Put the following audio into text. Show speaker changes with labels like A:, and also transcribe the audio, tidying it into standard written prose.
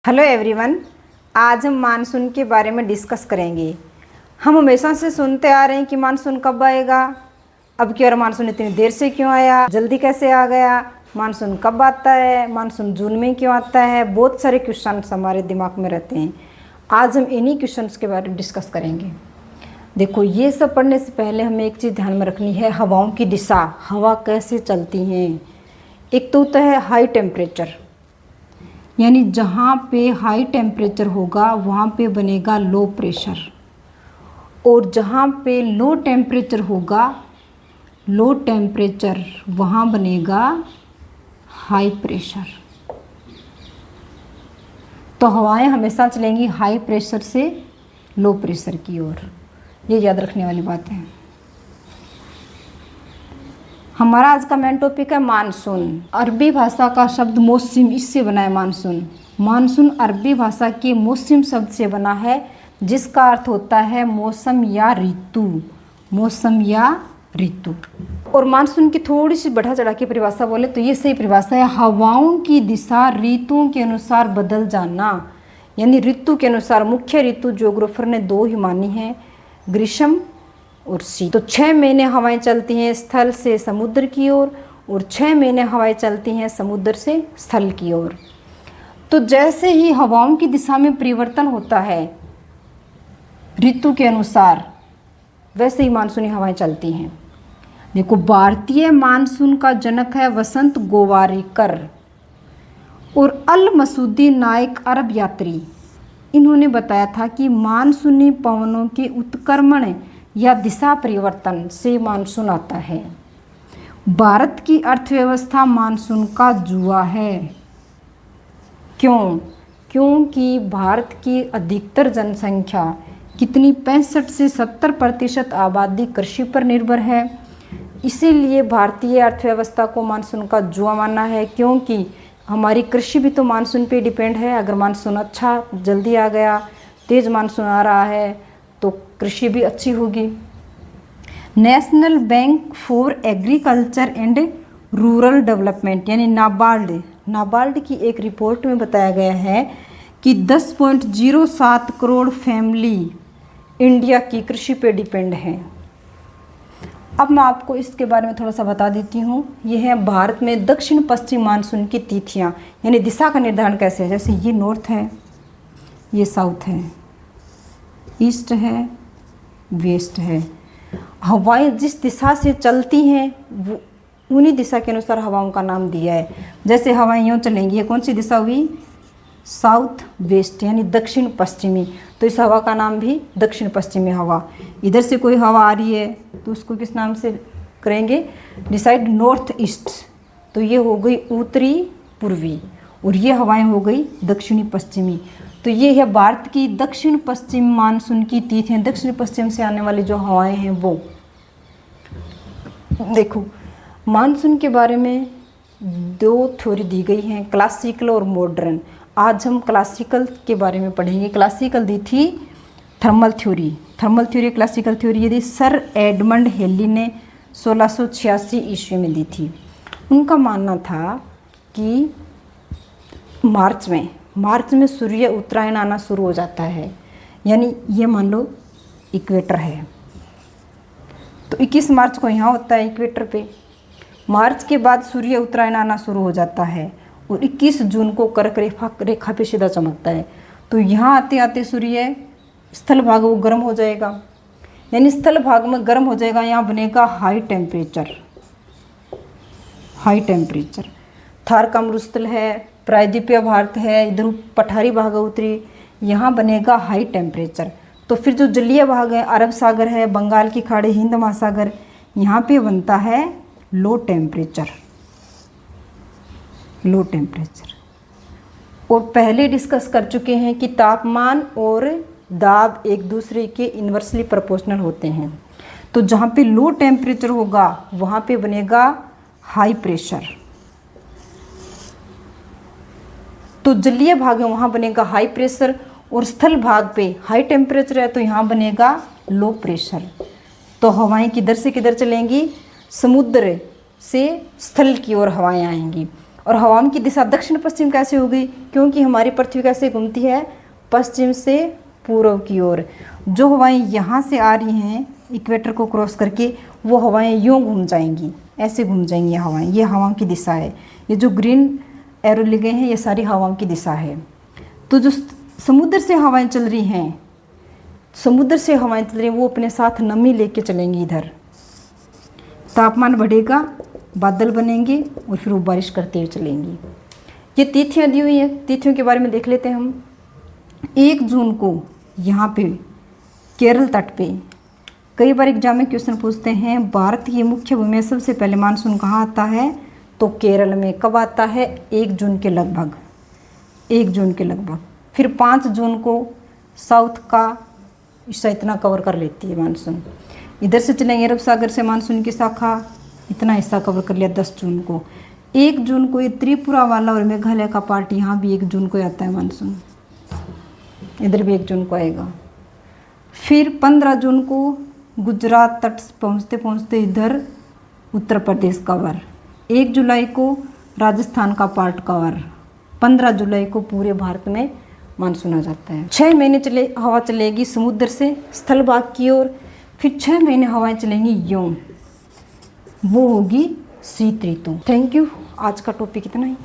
A: Hello everyone. आज हम monsoon के बारे में डिस्कस करेंगे। हम हमेशा से सुनते आ रहे हैं कि मानसून कब आएगा, अब की बार मानसून इतनी देर से क्यों आया, जल्दी कैसे आ गया, मानसून कब आता है, मानसून जून में क्यों आता है। बहुत सारे क्वेश्चंस हमारे दिमाग में रहते हैं। आज हम इन्हीं क्वेश्चंस के बारे में डिस्कस करेंगे। देखो, ये सब पढ़ने से पहले हमें एक चीज़ ध्यान में रखनी है, हवाओं की दिशा, हवा कैसे चलती हैं। एक तो होता है हाई टेम्परेचर, यानी जहाँ पे हाई टेम्परेचर होगा वहाँ पे बनेगा लो प्रेशर, और जहाँ पे लो टेम्परेचर होगा, लो टेम्परेचर, वहाँ बनेगा हाई प्रेशर। तो हवाएं हमेशा चलेंगी हाई प्रेशर से लो प्रेशर की ओर। ये याद रखने वाली बात है। हमारा आज का मेन टॉपिक है मानसून। अरबी भाषा का शब्द मौसम, इससे बना है मानसून। मानसून अरबी भाषा के मौसम शब्द से बना है, जिसका अर्थ होता है मौसम या ऋतु, मौसम या ऋतु। और मानसून की थोड़ी सी बढ़ा चढ़ा के परिभाषा बोले तो ये सही परिभाषा है, हवाओं की दिशा ऋतुओं के अनुसार बदल जाना। यानी ऋतु के अनुसार, मुख्य ऋतु ज्योग्राफर ने दो ही मानी है, ग्रीष्म और शीत। तो 6 महीने हवाएं चलती हैं स्थल से समुद्र की ओर, और 6 महीने हवाएं चलती हैं समुद्र से स्थल की ओर। तो जैसे ही हवाओं की दिशा में परिवर्तन होता है ऋतु के अनुसार, वैसे ही मानसूनी हवाएं चलती हैं। देखो, भारतीय मानसून का जनक है वसंत गोवारिकर और अल मसूदी नायक, अरब यात्री। इन्होंने बताया था कि मानसूनी पवनों के उत्क्रमण या दिशा परिवर्तन से मानसून आता है। भारत की अर्थव्यवस्था मानसून का जुआ है। क्यों? क्योंकि भारत की अधिकतर जनसंख्या कितनी, 65 से 70% आबादी कृषि पर निर्भर है। इसीलिए भारतीय अर्थव्यवस्था को मानसून का जुआ माना है, क्योंकि हमारी कृषि भी तो मानसून पे डिपेंड है। अगर मानसून अच्छा जल्दी आ गया, तेज मानसून आ रहा है, तो कृषि भी अच्छी होगी। National bank for agriculture and rural development यानी नाबार्ड की एक रिपोर्ट में बताया गया है कि 10.07 करोड़ फैमिली इंडिया की कृषि पे डिपेंड है। अब मैं आपको इसके बारे में थोड़ा सा बता देती हूँ। यह है भारत में दक्षिण पश्चिम मानसून की तिथियाँ, यानी दिशा का निर्धारण कैसे है। जैसे ये नॉर्थ है, ये साउथ है, ईस्ट है, वेस्ट है। हवाएं जिस दिशा से चलती हैं वो उन्हीं दिशा के अनुसार हवाओं का नाम दिया है। जैसे हवाएं यूँ चलेंगी, ये कौन सी दिशा हुई? साउथ वेस्ट, यानी दक्षिण पश्चिमी। तो इस हवा का नाम भी दक्षिण पश्चिमी हवा। इधर से कोई हवा आ रही है तो उसको किस नाम से करेंगे? Decide, north east. तो ये हो गई उत्तरी पूर्वी, और ये हवाएं हो गई दक्षिणी पश्चिमी। तो ये है भारत की दक्षिण पश्चिम मानसून की तिथियां। दक्षिण पश्चिम से आने वाली जो हवाएं हैं वो। देखो, मानसून के बारे में 2 थ्योरी दी गई हैं, क्लासिकल और मॉडर्न। आज हम क्लासिकल के बारे में पढ़ेंगे। क्लासिकल दी थी थर्मल थ्योरी, क्लासिकल थ्योरी ये दी सर एडमंड हेली ने 1686 ईस्वी में दी थी। उनका मानना था कि मार्च में सूर्य उत्तरायण आना शुरू हो जाता है। यानी ये मान लो इक्वेटर है, तो 21 मार्च को यहाँ होता है इक्वेटर पे। मार्च के बाद सूर्य उत्तरायण आना शुरू हो जाता है, और 21 जून को कर्क रेखा पे सीधा चमकता है। तो यहाँ आते आते सूर्य स्थल भाग वो गर्म हो जाएगा, यानी स्थल भाग में गर्म हो जाएगा। यहाँ बनेगा हाई टेम्परेचर। थार का मरुस्थल है, प्रायद्वीपीय भारत है, इधर पठारी भाग उत्तरी, यहाँ बनेगा हाई टेम्परेचर। तो फिर जो जलीय भाग है, अरब सागर है, बंगाल की खाड़ी, हिंद महासागर, यहाँ पे बनता है लो टेम्परेचर। और पहले डिस्कस कर चुके हैं कि तापमान और दाब एक दूसरे के इन्वर्सली प्रोपोर्शनल होते हैं। तो जहाँ पे लो टेम्परेचर होगा वहाँ पे बनेगा हाई प्रेशर। तो जलीय भाग है वहाँ बनेगा हाई प्रेशर, और स्थल भाग पे हाई टेम्परेचर है तो यहाँ बनेगा लो प्रेशर। तो हवाएं किधर से किधर चलेंगी? समुद्र से स्थल की ओर हवाएं आएंगी। और हवाओं की दिशा दक्षिण पश्चिम कैसे हो गई? क्योंकि हमारी पृथ्वी कैसे घूमती है? पश्चिम से पूर्व की ओर। जो हवाएं यहाँ से आ रही हैं इक्वेटर को क्रॉस करके, वो हवाएं यूँ घूम जाएंगी, ऐसे घूम जाएंगी हवाएं। ये हवाओं की दिशा है। ये जो ग्रीन एरो लिखे हैं ये सारी हवाओं की दिशा है। तो जो समुद्र से हवाएं चल रही हैं, समुद्र से हवाएं चल रही हैं, वो अपने साथ नमी लेके चलेंगी। इधर तापमान बढ़ेगा, बादल बनेंगे और फिर वो बारिश करते हुए चलेंगी। ये तिथियाँ दी हुई हैं, तिथियों के बारे में देख लेते हैं हम। 1 जून को यहाँ पे केरल तट पे कई बार एग्जाम में क्वेश्चन पूछते हैं भारत की मुख्य भूमि में सबसे पहले मानसून कहाँ आता है? तो केरल में। कब आता है? 1 जून के लगभग, 1 जून के लगभग। फिर 5 जून को साउथ का हिस्सा इतना कवर कर लेती है मानसून। इधर से चलेंगे अरब सागर से मानसून की शाखा, इतना हिस्सा कवर कर लिया 10 जून को। 1 जून को ये त्रिपुरा वाला और मेघालय का पार्ट, यहाँ भी 1 जून को आता है मानसून, इधर भी 1 जून को आएगा। फिर 15 जून को गुजरात तट पहुँचते पहुँचते इधर उत्तर प्रदेश कवर। 1 जुलाई को राजस्थान का पार्ट कवर। 15 जुलाई को पूरे भारत में मानसून आ जाता है। 6 महीने हवा चलेगी समुद्र से स्थल भाग की ओर। फिर 6 महीने हवाएं चलेंगी यूं, वो होगी शीत ऋतु। Thank you. आज का टॉपिक इतना ही।